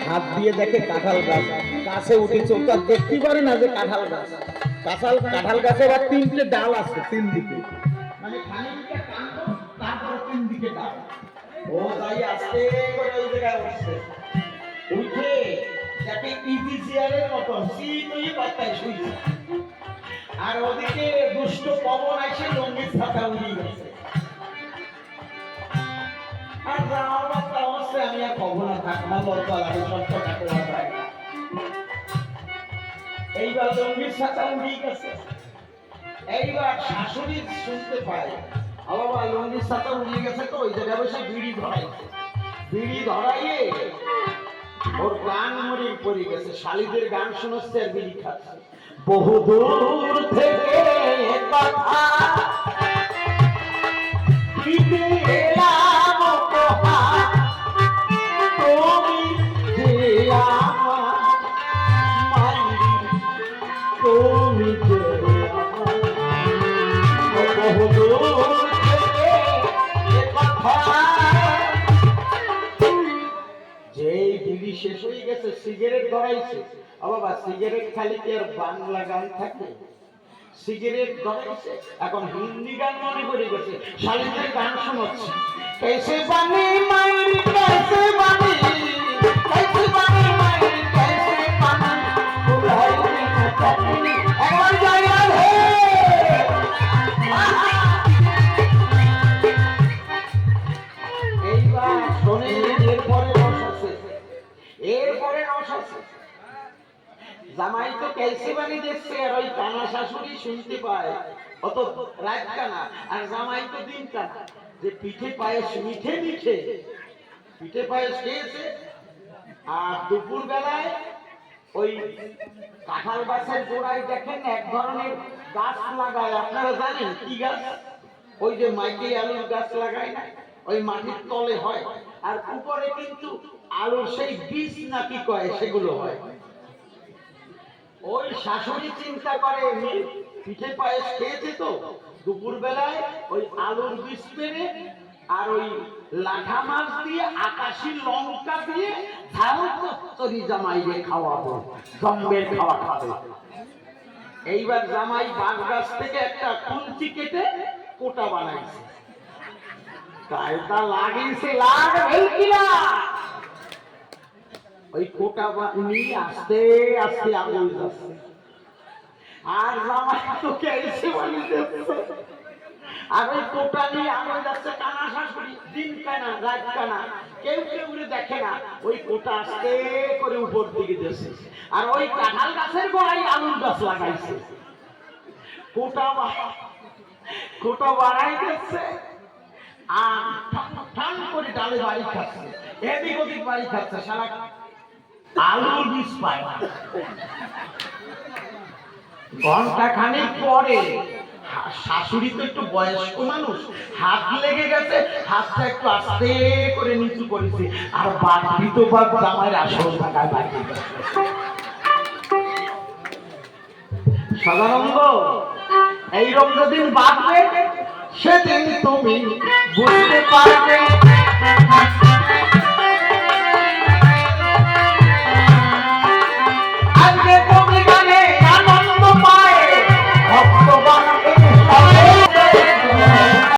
হাত দিয়ে দেখে কাঁঠাল গাছ গাছে উঠেছে, ওটা দেখতে পারে না যে কাঁঠাল গাছ। কাঁঠাল গাছে আবার তিনটে ডাল আছে, তিন দিকে, মানে খানিকটা কাণ্ড, তারপর তিন দিকে ডাল। ও তাই আস্তে করে ওই জায়গায় উঠছে, উঠে যাকে ইজি চেয়ারের মতন সিটই পাতায় শুইছে। আর ওদিকে দুষ্ট পবন এসে লঙ্গির ছাতা উড়িয়ে গেছে। আর রাওয়াটা অবশ্যই আমি আর কব না, থাকনা বলতে লাগে সত্য থাকে না। এইবার লঙ্গির ছাতা উড়িয়ে গেছে। এইবার শাশুড়ি শুনতে পায়, বাবা লঙ্গির ছাতা উড়িয়ে গেছে, তো ওই জায়গায় বসে বিড়ি ধরাইছে। বিড়ি ধরাইয়ে ওর গান মরে পড়ে গেছে, শালিদের গান শোনাচ্ছে আর বিড়ি খাচ্ছে। বহু দূর থেকে কথা দিতে এলাম উপহার, তুমি যে আমার মাইরি, তুমি যে আমার। বহু দূর থেকে কথা, যেই বিড়ি শেষ হয়ে গেছে সিগারেট ধরাইছে। বাবা সিগারেট খালি কি আর বাংলা গান থাকে? সিগারেট ধরাইছে, এখন হিন্দি গান মনে করে গেছে, শালিদের গান শোনাচ্ছে। कैसे बनी मायरी कैसे बनी, कैसे बनी मायरी कैसे बनी, बुलाई में चटनी একবার যাই রে। এইবার শোনে, এরপরে রস আছে, এরপরে রস আছে। জামাই তো कैसे बनी দেখছে, আর ওই কানা শাশুড়ি শুনতে পায়, অত রাত কানা, আর জামাই তো দিন কানা, যে পিঠে পায়েস মিঠে মিঠে পিঠে পায়েস খেয়েছে। আর দুপুর বেলায় ওই কাঁঠাল গাছের গোড়ায় দেখেন এক ধরনের গাছ লাগায়, আপনারা জানেন কি গাছ? ওই যে মাইকে আলুর গাছ লাগায় না, ওই মাটির তলে হয়, আর উপরে কিন্তু আলুর সেই বীজ নাকি কয় সেগুলো হয়। ওই শাশুড়ি চিন্তা করে পিঠে পায়েস খেয়েছে তো দুপুর বেলায় ওই আলুর বীজ পেরে আর ওই লাঠা মাছ দিয়ে আকাশি লঙ্কা দিয়ে ঝালচচ্চড়ি জামাইকে খাওয়াবো, জম্বের খাওয়া খাবে। এইবার জামাই বাঁশ গাছ থেকে একটা কুঞ্চি কেটে কোটা বানাইছে, কায়দা লাগিয়েছে, লাগ ভেলকিলা ওই কোটা নিয়ে আস্তে আস্তে আগুন যাচ্ছে। আর জামাই তো কেসে বানিয়ে দিচ্ছে, আর ওই কোটা নিয়ে আগুন যাচ্ছে। কানা শাশুড়ি দিন কানা রাত কানা, কেউ কেউ দেখে না, ওই কোটা আস্তে করে উপর দিকে যাচ্ছে। আর ওই কাঁঠাল গাছের গোড়ায় আলুর গাছ লাগাইছে, কোটা বাড়াই দিচ্ছে। আর ঠান করে ডালে বাড়ি খাচ্ছে, এদিক ওদিক বাড়ি খাচ্ছে, সারা আলুর বীজ পায় না। ঘন্টা খানিক পরে শাশুড়ি তো একটু বয়স্ক মানুষ, হাত লেগে গেছে, হাতটা একটু আস্তে করে নিচু করেছে, আর বাড়ি তো বাদ জামাইয়ের আসল টাকা লাগিয়ে গেছে। সাধারণত এইরকম যেদিন বাঁচবে সেদিন তুমি বুঝতে পারবে।